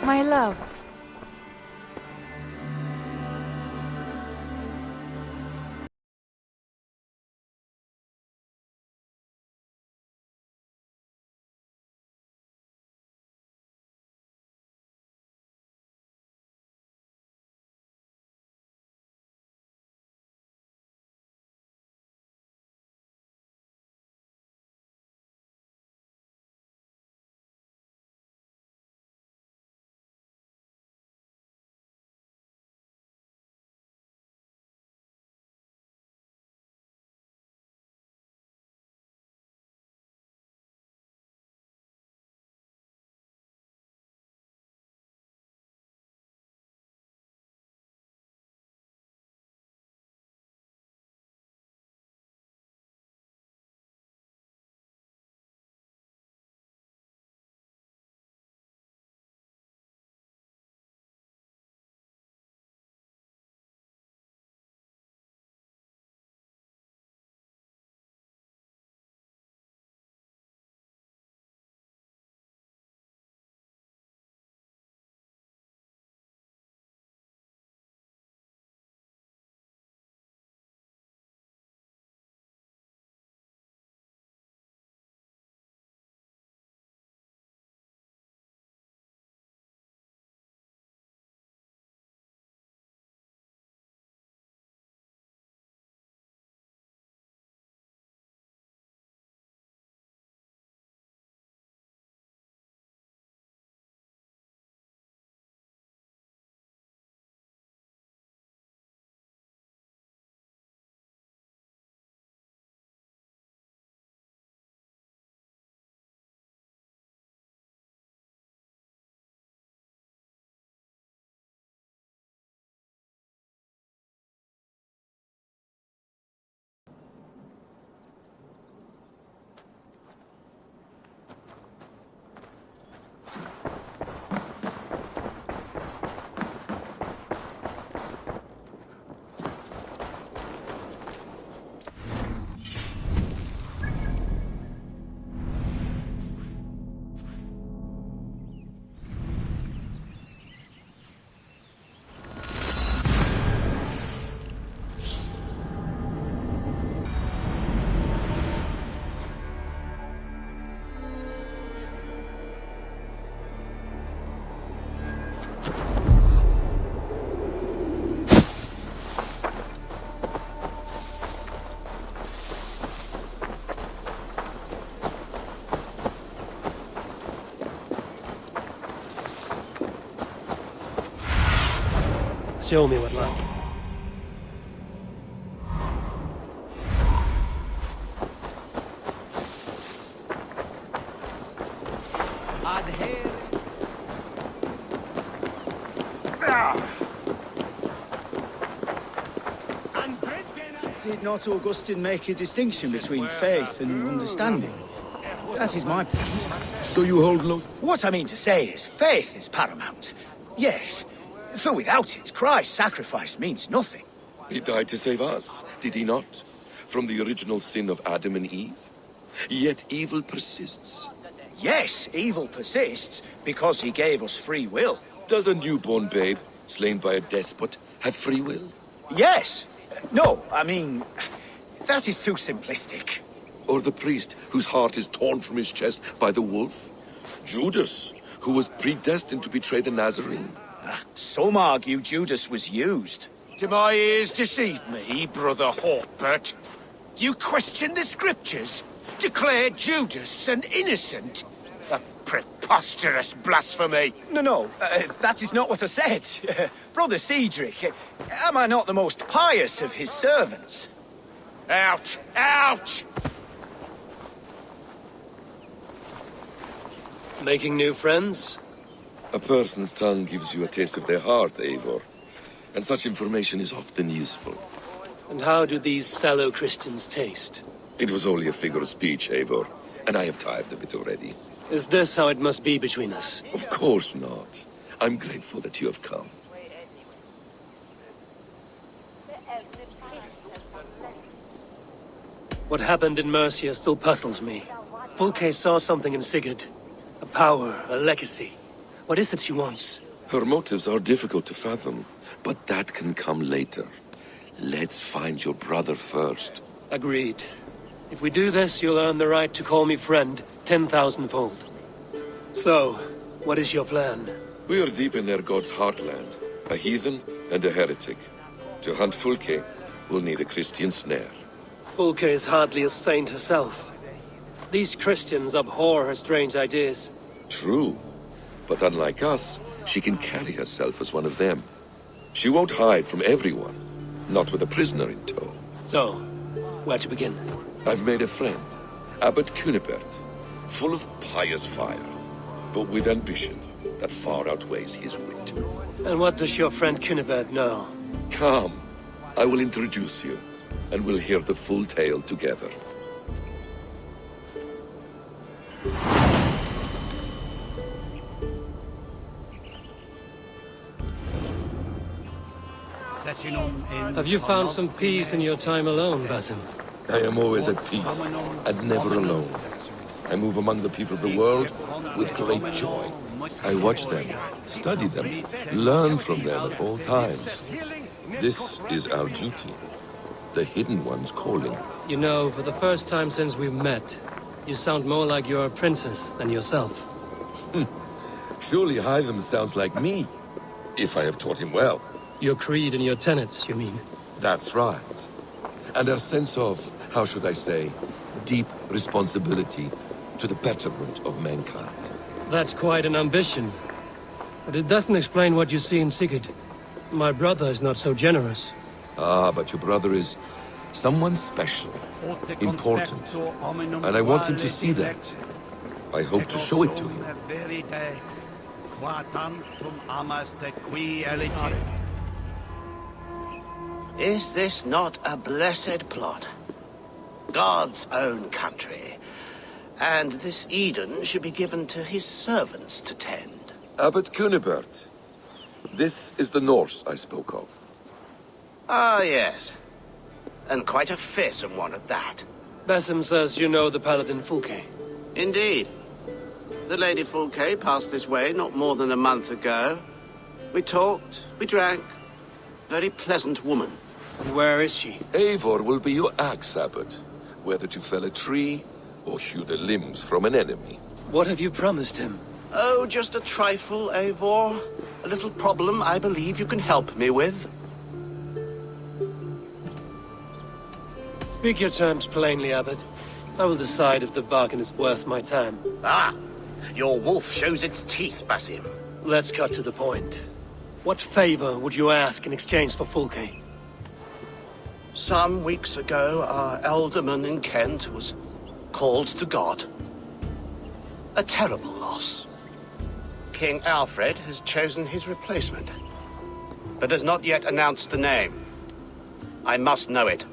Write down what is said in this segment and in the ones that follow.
My love. Show me what luck. Did not Augustine make a distinction between faith and understanding? That is my point. So you hold no... What I mean to say is, faith is paramount. Yes, for without it, Christ's sacrifice means nothing. He died to save us, did he not? From the original sin of Adam and Eve? Yet evil persists. Yes, evil persists, because he gave us free will. Does a newborn babe, slain by a despot, have free will? Yes. No, I mean, that is too simplistic. Or the priest, whose heart is torn from his chest by the wolf? Judas, who was predestined to betray the Nazarene? Some argue Judas was used. Do my ears deceive me, Brother Hortbert? You question the scriptures? Declare Judas an innocent? A preposterous blasphemy! No, that is not what I said. Brother Cedric, am I not the most pious of his servants? Out! Out! Making new friends? A person's tongue gives you a taste of their heart, Eivor. And such information is often useful. And how do these sallow Christians taste? It was only a figure of speech, Eivor, and I have tired of it already. Is this how it must be between us? Of course not. I'm grateful that you have come. What happened in Mercia still puzzles me. Fulke saw something in Sigurd. A power, a legacy. What is it she wants? Her motives are difficult to fathom, but that can come later. Let's find your brother first. Agreed. If we do this, you'll earn the right to call me friend 10,000-fold. So, what is your plan? We are deep in their god's heartland, a heathen and a heretic. To hunt Fulke, we'll need a Christian snare. Fulke is hardly a saint herself. These Christians abhor her strange ideas. True, but unlike us, she can carry herself as one of them. She won't hide from everyone, not with a prisoner in tow. So, where to begin? I've made a friend, Abbot Cunibert, full of pious fire, but with ambition that far outweighs his wit. And what does your friend Cunibert know? Come, I will introduce you, and we'll hear the full tale together. Have you found some peace in your time alone, Basim? I am always at peace, and never alone. I move among the people of the world with great joy. I watch them, study them, learn from them at all times. This is our duty, the Hidden One's calling. You know, for the first time since we met, you sound more like you're a princess than yourself. Surely Hytham sounds like me, if I have taught him well. Your creed and your tenets, you mean? That's right. And our sense of, how should I say, deep responsibility to the betterment of mankind. That's quite an ambition. But it doesn't explain what you see in Sigurd. My brother is not so generous. Ah, but your brother is someone special, important, and I want him to see that. I hope to show it to him. Is this not a blessed plot? God's own country. And this Eden should be given to his servants to tend. Abbot Cunibert. This is the Norse I spoke of. Ah, yes. And quite a fearsome one at that. Basim says you know the paladin Fulke. Indeed. The Lady Fulke passed this way not more than a month ago. We talked, we drank. Very pleasant woman. Where is she? Eivor will be your axe, Abbot. Whether to fell a tree or hew the limbs from an enemy. What have you promised him? Oh, just a trifle, Eivor. A little problem I believe you can help me with. Speak your terms plainly, Abbot. I will decide if the bargain is worth my time. Ah, your wolf shows its teeth, Basim. Let's cut to the point. What favor would you ask in exchange for Fulke? Some weeks ago, our alderman in Kent was called to God. A terrible loss. King Alfred has chosen his replacement, but has not yet announced the name. I must know it.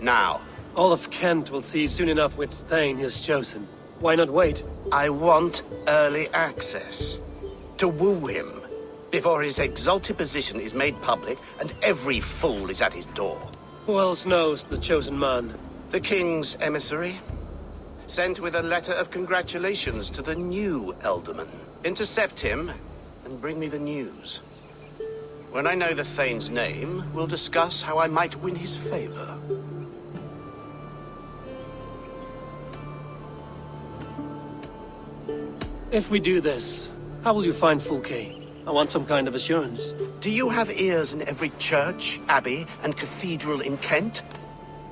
Now. All of Kent will see soon enough which Thane he has chosen. Why not wait? I want early access. To woo him, before his exalted position is made public and every fool is at his door. Who else knows the chosen man? The king's emissary, sent with a letter of congratulations to the new alderman. Intercept him and bring me the news. When I know the Thane's name, we'll discuss how I might win his favor. If we do this, how will you find Fulke? I want some kind of assurance. Do you have ears in every church, abbey, and cathedral in Kent?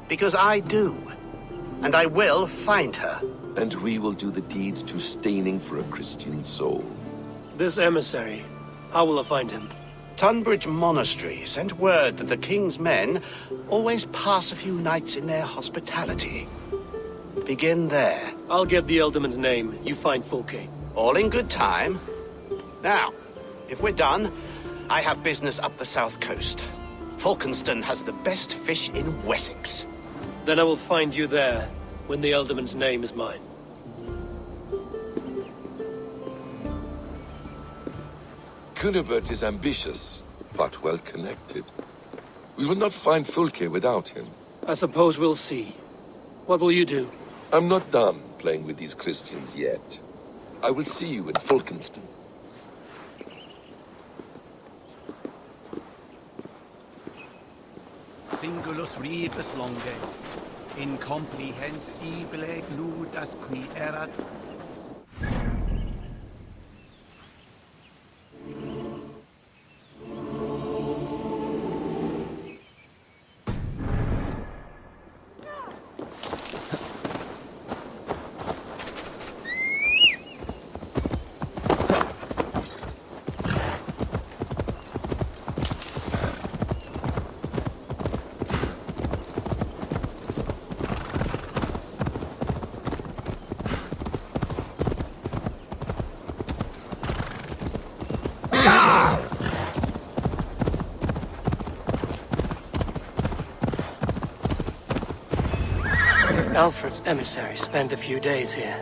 Because I do. And I will find her. And we will do the deeds too staining for a Christian soul. This emissary, how will I find him? Tunbridge Monastery sent word that the king's men always pass a few nights in their hospitality. Begin there. I'll get the Alderman's name. You find Fulke. All in good time. Now, if we're done, I have business up the south coast. Falkenston has the best fish in Wessex. Then I will find you there, when the Alderman's name is mine. Cunibert is ambitious, but well-connected. We will not find Fulke without him. I suppose we'll see. What will you do? I'm not done playing with these Christians yet. I will see you in Falkenston. angulus rebus longe, incomprehensibile nudas qui erat. Alfred's emissaries spent a few days here.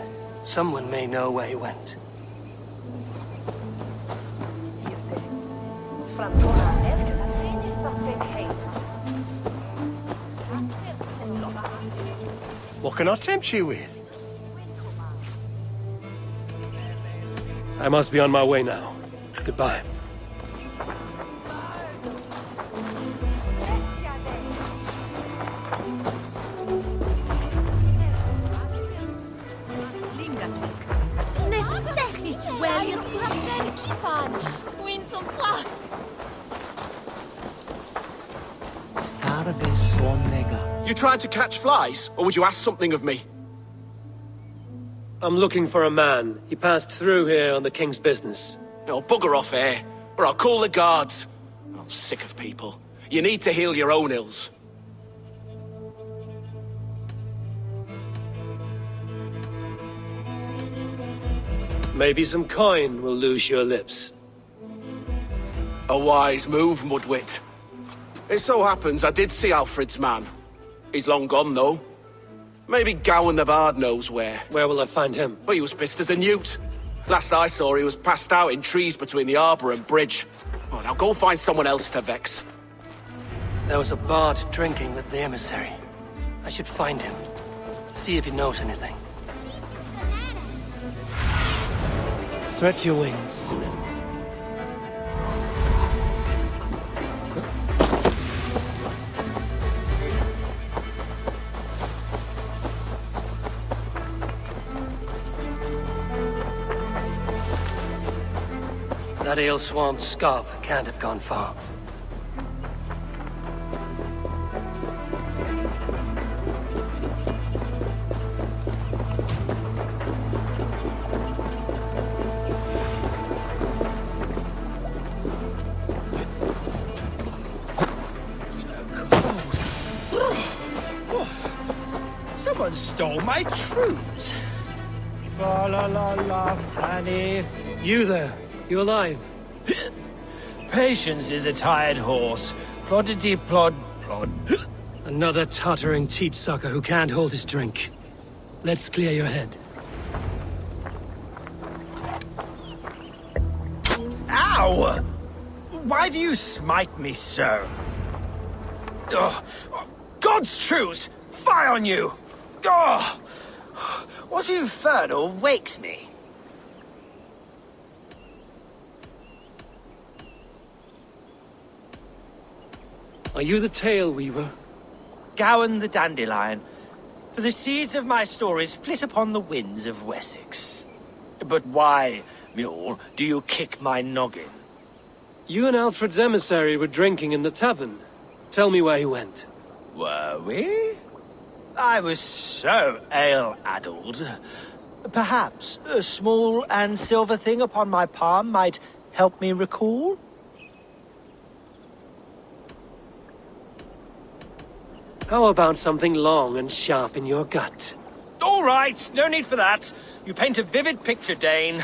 Someone may know where he went. What can I tempt you with? I must be on my way now. Goodbye. You trying to catch flies, or would you ask something of me? I'm looking for a man. He passed through here on the king's business. No, bugger off here, or I'll call the guards. I'm sick of people. You need to heal your own ills. Maybe some coin will loose your lips. A wise move, Mudwit. It so happens I did see Alfred's man. He's long gone, though. Maybe Gowan the Bard knows where. Where will I find him? But he was pissed as a newt. Last I saw, he was passed out in trees between the harbour and bridge. Oh, now go find someone else to vex. There was a bard drinking with the emissary. I should find him. See if he knows anything. Stretch your wings, Siren. That ale-swamped scarp can't have gone far. Someone stole my truths. La la la la, Annie. You there? You alive? Patience is a tired horse. Ploddity plod plod. Another tottering teat-sucker who can't hold his drink. Let's clear your head. Ow! Why do you smite me so? Ugh. God's truths! Fire on you! Ugh. What infernal wakes me? Are you the Tale Weaver? Gowan the Dandelion. For the seeds of my stories flit upon the winds of Wessex. But why, mule, do you kick my noggin? You and Alfred's emissary were drinking in the tavern. Tell me where he went. Were we? I was so ale-addled. Perhaps a small and silver thing upon my palm might help me recall? How about something long and sharp in your gut? All right, no need for that. You paint a vivid picture, Dane.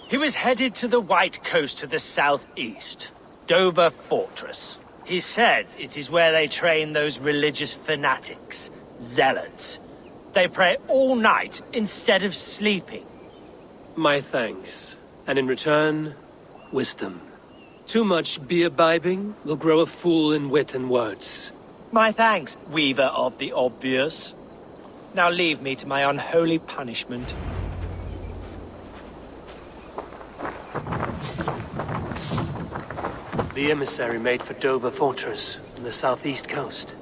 He was headed to the White Coast to the southeast, Dover Fortress. He said it is where they train those religious fanatics, zealots. They pray all night instead of sleeping. My thanks. And in return, wisdom. Too much beer-bibbing will grow a fool in wit and words. My thanks, Weaver of the Obvious. Now leave me to my unholy punishment. The emissary made for Dover Fortress on the southeast coast.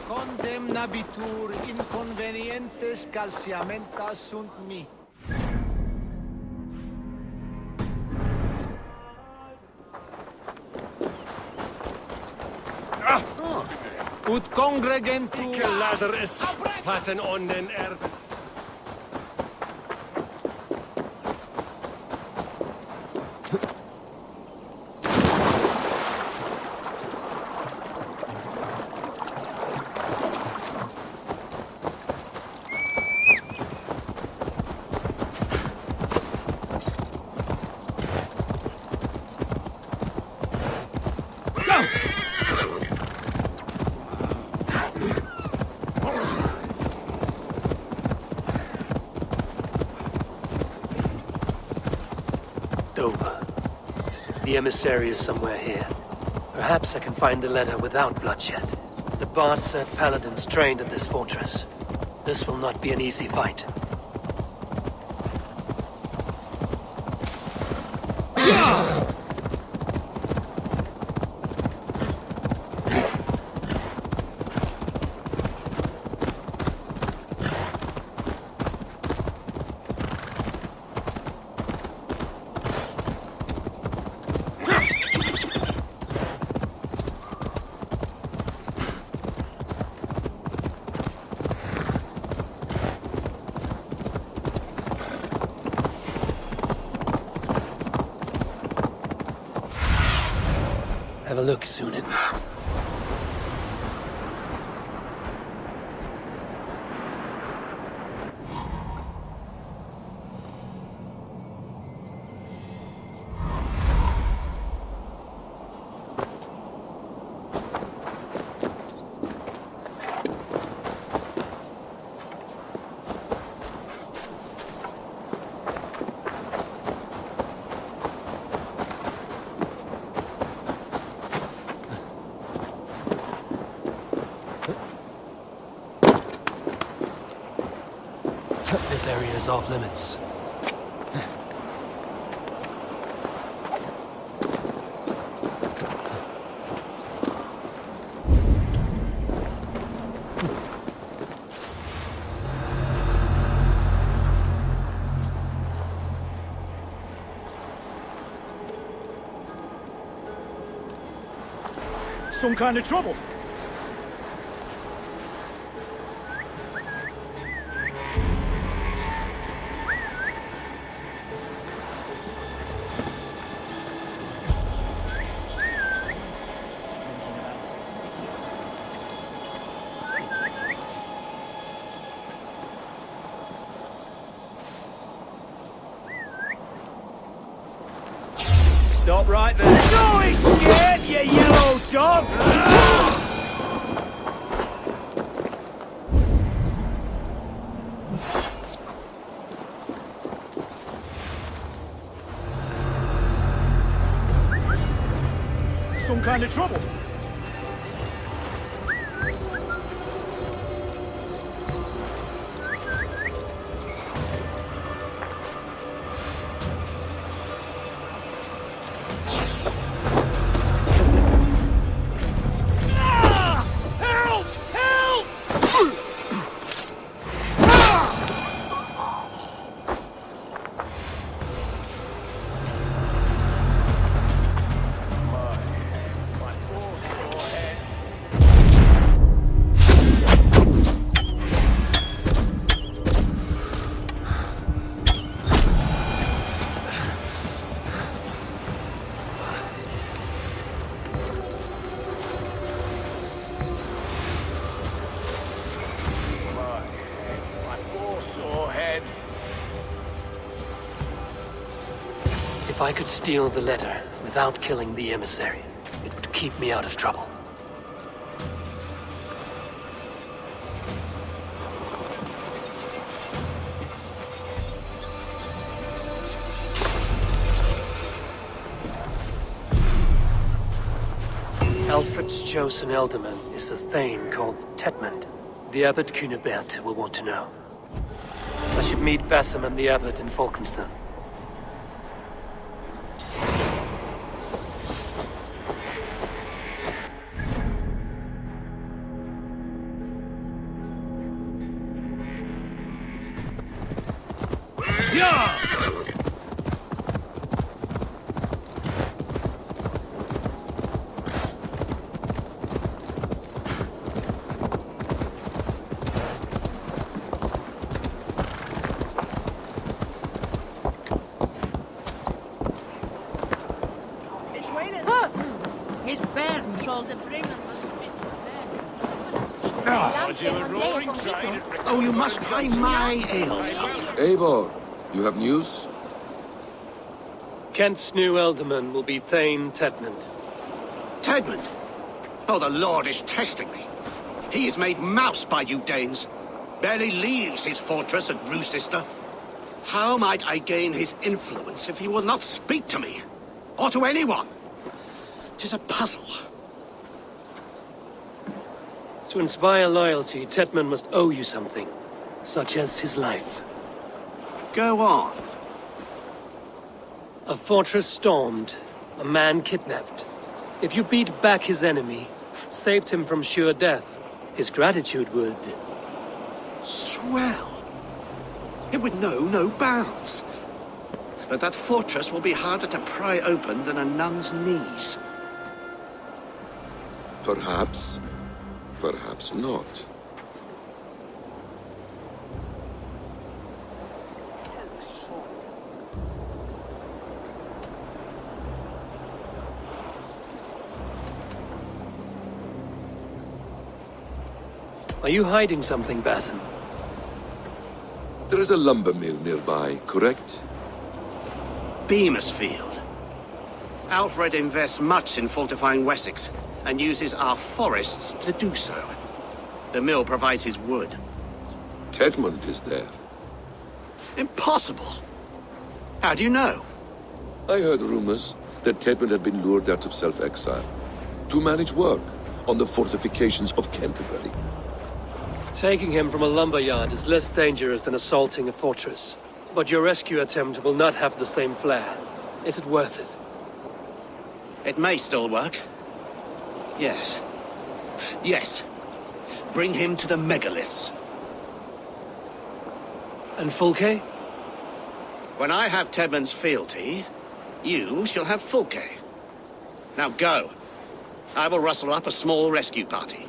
Condemnabitur inconvenientes calciamentas sunt mi. Ut congregentur... Ladder is platen on den erden. Dover. The emissary is somewhere here. Perhaps I can find the letter without bloodshed. The Bard said paladins trained at this fortress. This will not be an easy fight. Have a look, Sunan. This area is off limits. Some kind of trouble. Stop right there. No, he's scared, you yellow dog! Some kind of trouble. If I could steal the letter without killing the emissary, it would keep me out of trouble. Alfred's chosen ealdorman is a thane called Tedmund. The Abbot Cunibert will want to know. I should meet Basim and the Abbot in Falkenston. His bairn shall the bringer Oh, you must try my ale sometime. Eivor, you have news? Kent's new ealdorman will be Thane Tedmund. Tedmund? Oh, the Lord is testing me. He is made mouse by you Danes. Barely leaves his fortress at Roosister. How might I gain his influence if he will not speak to me? Or to anyone? 'Tis a puzzle. To inspire loyalty, Tedmund must owe you something, such as his life. Go on. A fortress stormed, a man kidnapped. If you beat back his enemy, saved him from sure death, his gratitude would... Swell. It would know no bounds. But that fortress will be harder to pry open than a nun's knees. Perhaps. Perhaps not. Are you hiding something, Basim? There is a lumber mill nearby, correct? Beamersfield. Alfred invests much in fortifying Wessex, and uses our forests to do so. The mill provides his wood. Tedmund is there. Impossible! How do you know? I heard rumors that Tedmund had been lured out of self-exile to manage work on the fortifications of Canterbury. Taking him from a lumberyard is less dangerous than assaulting a fortress. But your rescue attempt will not have the same flair. Is it worth it? It may still work. Yes. Yes. Bring him to the megaliths. And Fulke? When I have Tedmund's fealty, you shall have Fulke. Now go. I will rustle up a small rescue party.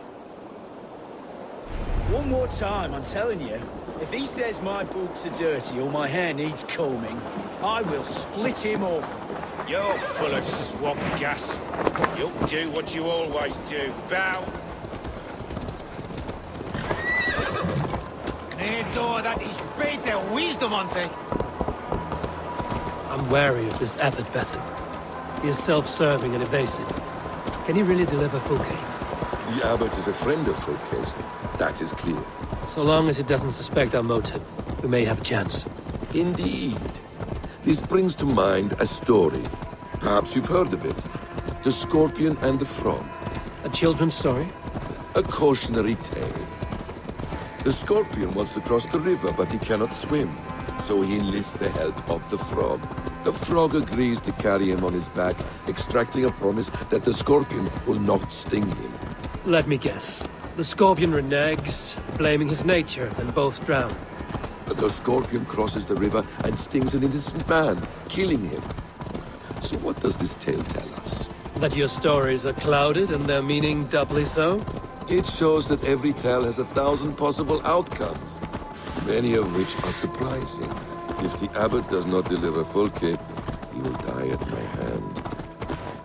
One more time, I'm telling you. If he says my boots are dirty or my hair needs combing, I will split him up. You're full of swamp gas. You'll do what you always do. Bow. Nedo, that is better wisdom, ante. I'm wary of this Abbot Basim. He is self-serving and evasive. Can he really deliver Fulke? The Abbot is a friend of Fulke's. That is clear. So long as he doesn't suspect our motive, we may have a chance. Indeed. This brings to mind a story. Perhaps you've heard of it. The Scorpion and the Frog. A children's story? A cautionary tale. The Scorpion wants to cross the river, but he cannot swim. So he enlists the help of the Frog. The Frog agrees to carry him on his back, extracting a promise that the Scorpion will not sting him. Let me guess. The Scorpion reneges, blaming his nature, and both drown. The Scorpion crosses the river and stings an innocent man, killing him. So what does this tale tell us? That your stories are clouded and their meaning doubly so? It shows that every tale has 1,000 possible outcomes, many of which are surprising. If the Abbot does not deliver Fulke, he will die at my hand.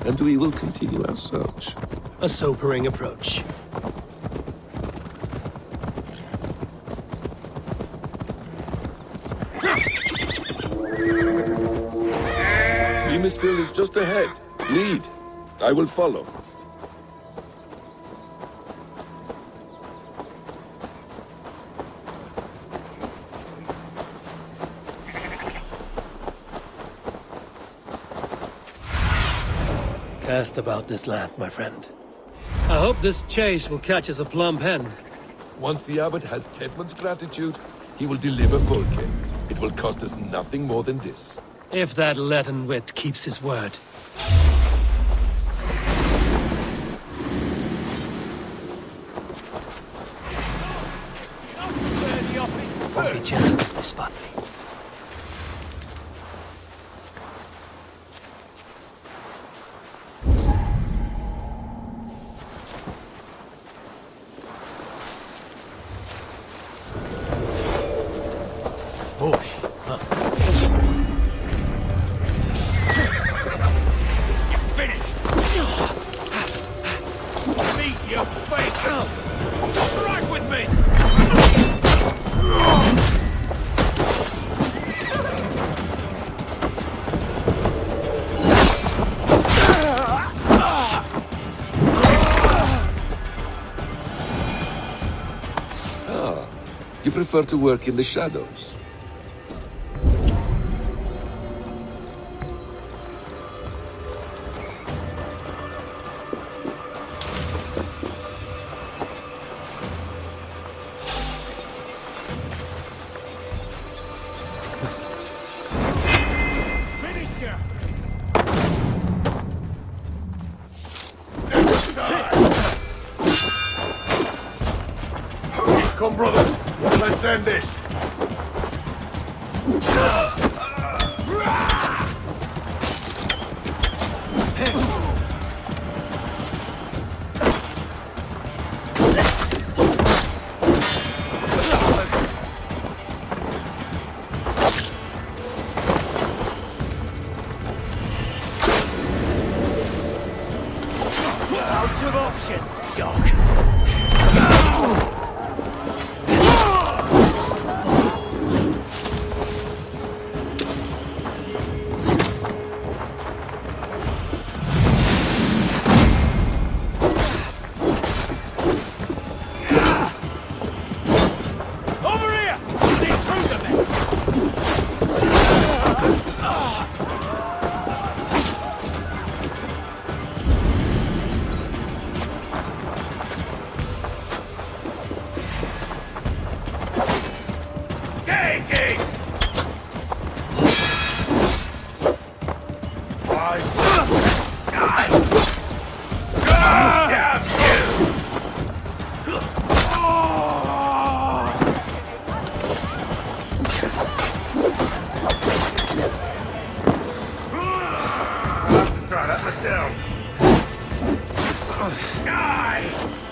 And we will continue our search. A sobering approach. Hemisphere is just ahead. Lead. I will follow. Cast about this land, my friend. I hope this chase will catch us a plump hen. Once the Abbot has Tedmund's gratitude, he will deliver Fulke. It will cost us nothing more than this. If that leaden wit keeps his word. Won't be gentle if they spot me. You prefer to work in the shadows? Come, brothers. Let's end this. Out of options, Jock.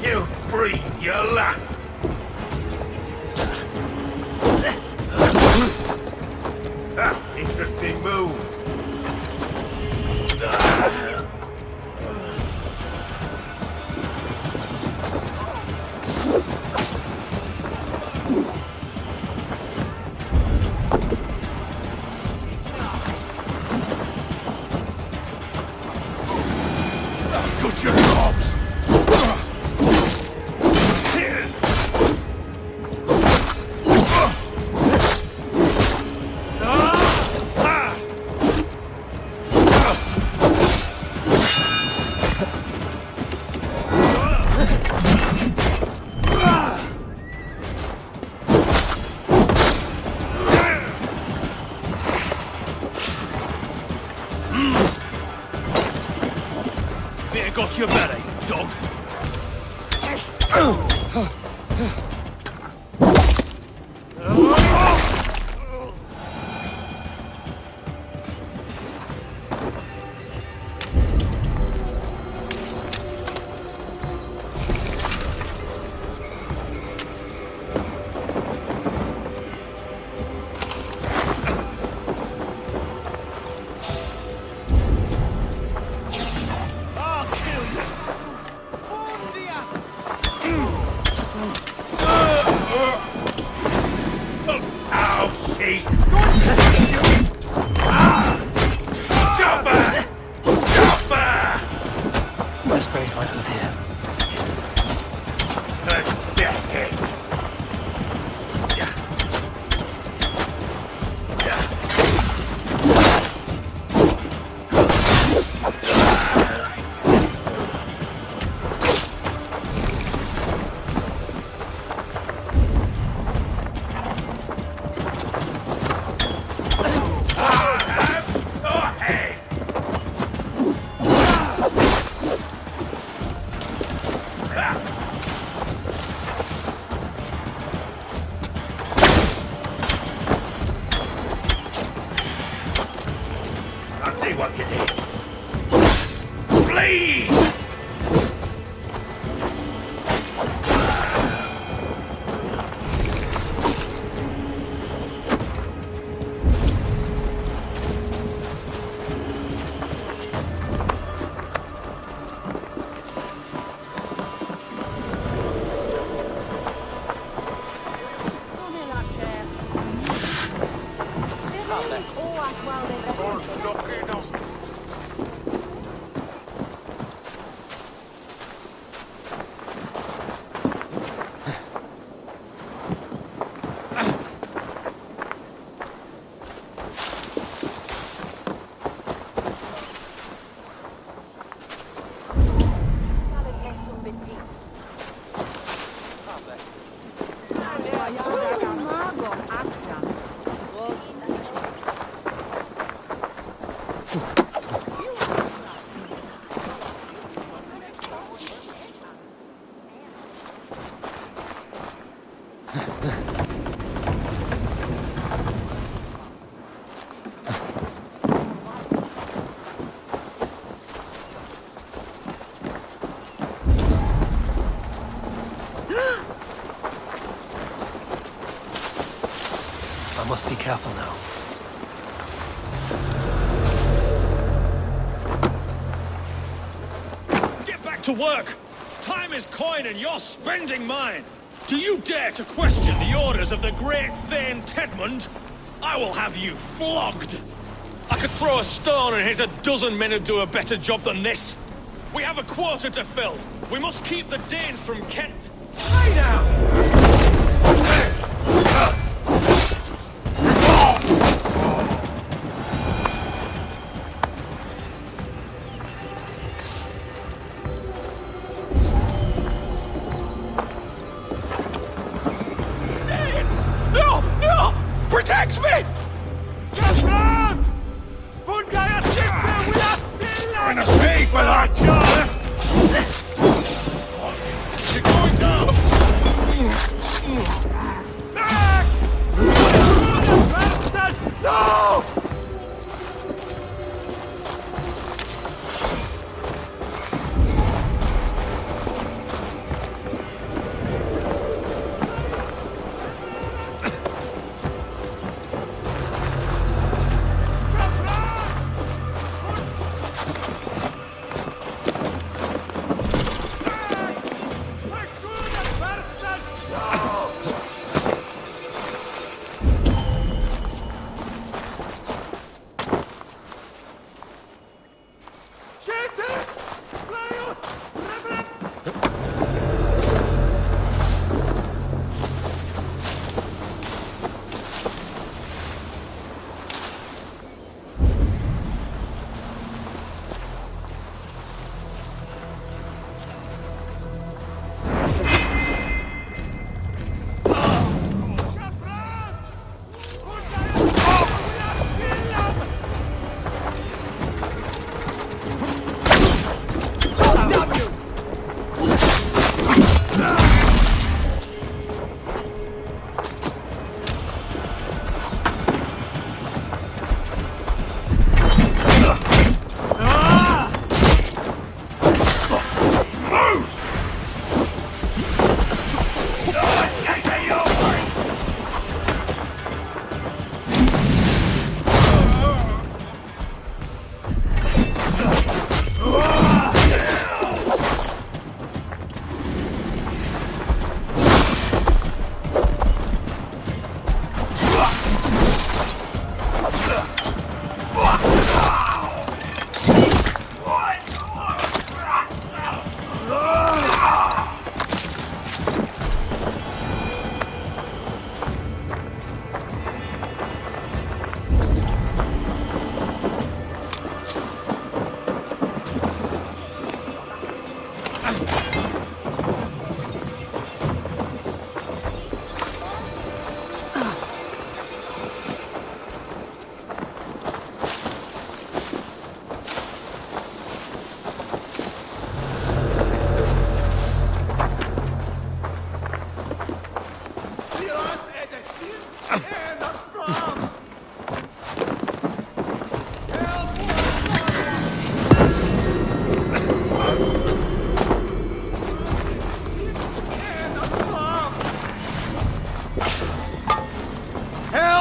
You breathe your last. Interesting move. Got your jobs! Got your belly, dog. I'll kill you. Flee! I must be careful now. Get back to work! Time is coin and you're spending mine! Do you dare to question the orders of the great Thane Tedmund? I will have you flogged! I could throw a stone and hit a dozen men who do a better job than this. We have a quota to fill. We must keep the Danes from Kent. Lay down! Protect me! I'm a pig with our job! You're going down! No!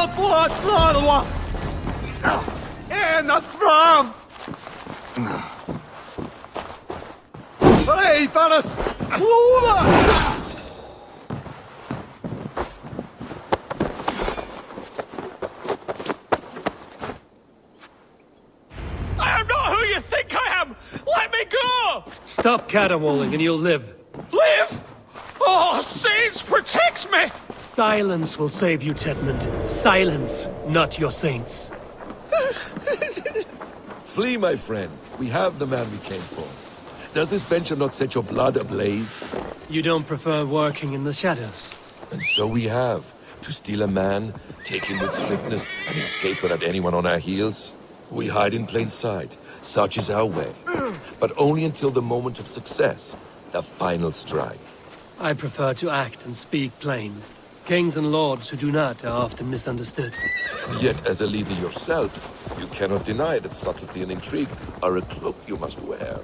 I am not who you think I am! Let me go! Stop caterwauling and you'll live. Live? Oh, saints, protect me! Silence will save you, Tedmund. Silence, not your saints. Flee, my friend. We have the man we came for. Does this venture not set your blood ablaze? You don't prefer working in the shadows? And so we have. To steal a man, take him with swiftness, and escape without anyone on our heels? We hide in plain sight. Such is our way. But only until the moment of success. The final strike. I prefer to act and speak plain. Kings and lords who do not are often misunderstood. Yet, as a leader yourself, you cannot deny that subtlety and intrigue are a cloak you must wear.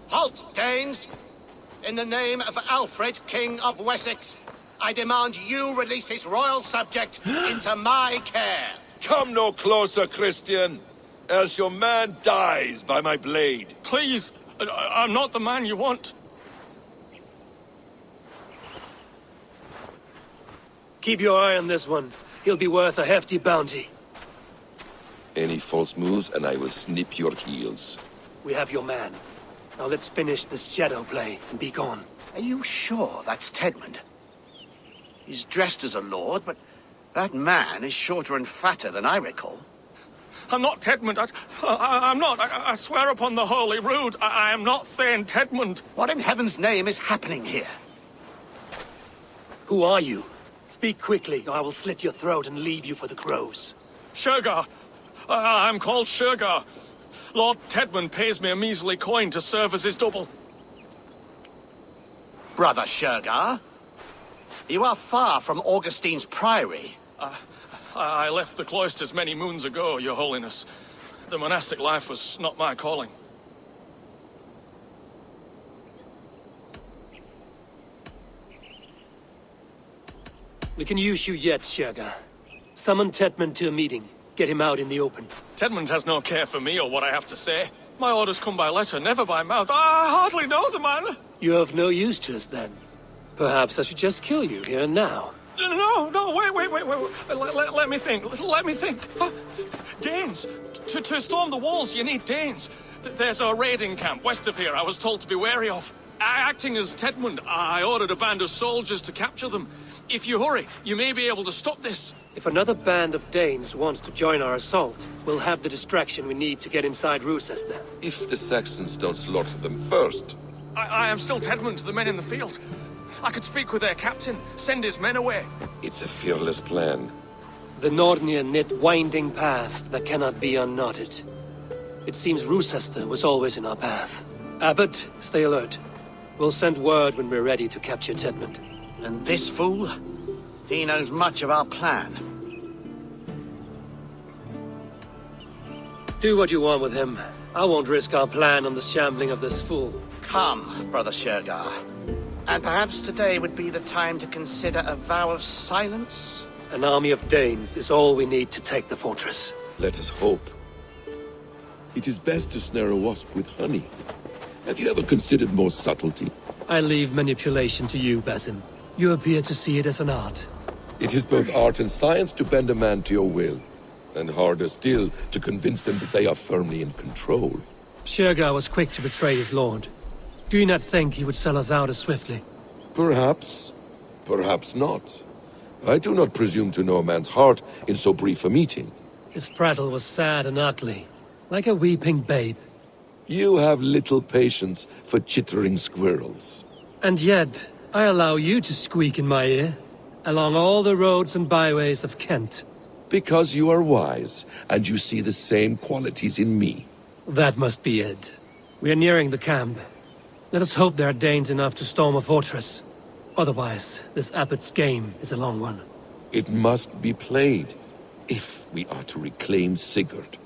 Halt, Danes! In the name of Alfred, King of Wessex, I demand you release his royal subject into my care. Come no closer, Christian, else your man dies by my blade. Please, I'm not the man you want. Keep your eye on this one. He'll be worth a hefty bounty. Any false moves, and I will snip your heels. We have your man. Now let's finish this shadow play and be gone. Are you sure that's Tedmund? He's dressed as a lord, but that man is shorter and fatter than I recall. I'm not Tedmund. I'm not. I swear upon the Holy Rood, I am not Thane Tedmund. What in heaven's name is happening here? Who are you? Speak quickly, or I will slit your throat and leave you for the crows. Shergar. I'm called Shergar. Lord Tedmund pays me a measly coin to serve as his double. Brother Shergar, you are far from Augustine's priory. I left the cloisters many moons ago, Your Holiness. The monastic life was not my calling. We can use you yet, Shergar. Summon Tedmund to a meeting. Get him out in the open. Tedmund has no care for me or what I have to say. My orders come by letter, never by mouth. I hardly know the man. You're of no use to us, then. Perhaps I should just kill you here and now. No, wait. Let me think. Let me think. Danes. To storm the walls, you need Danes. There's a raiding camp west of here I was told to be wary of. Acting as Tedmund, I ordered a band of soldiers to capture them. If you hurry, you may be able to stop this. If another band of Danes wants to join our assault, we'll have the distraction we need to get inside Rochester. If the Saxons don't slaughter them first. I am still Tedmund to the men in the field. I could speak with their captain, send his men away. It's a fearless plan. The Nordnir knit winding paths that cannot be unknotted. It seems Rochester was always in our path. Abbot, stay alert. We'll send word when we're ready to capture Tedmund. And this fool? He knows much of our plan. Do what you want with him. I won't risk our plan on the shambling of this fool. Come, Brother Shergar. And perhaps today would be the time to consider a vow of silence? An army of Danes is all we need to take the fortress. Let us hope. It is best to snare a wasp with honey. Have you ever considered more subtlety? I leave manipulation to you, Basim. You appear to see it as an art. It is both art and science to bend a man to your will. And harder still to convince them that they are firmly in control. Shergar was quick to betray his lord. Do you not think he would sell us out as swiftly? Perhaps. Perhaps not. I do not presume to know a man's heart in so brief a meeting. His prattle was sad and ugly, like a weeping babe. You have little patience for chittering squirrels. And yet, I allow you to squeak in my ear, along all the roads and byways of Kent. Because you are wise, and you see the same qualities in me. That must be it. We are nearing the camp. Let us hope there are Danes enough to storm a fortress. Otherwise, this Abbot's game is a long one. It must be played, if we are to reclaim Sigurd.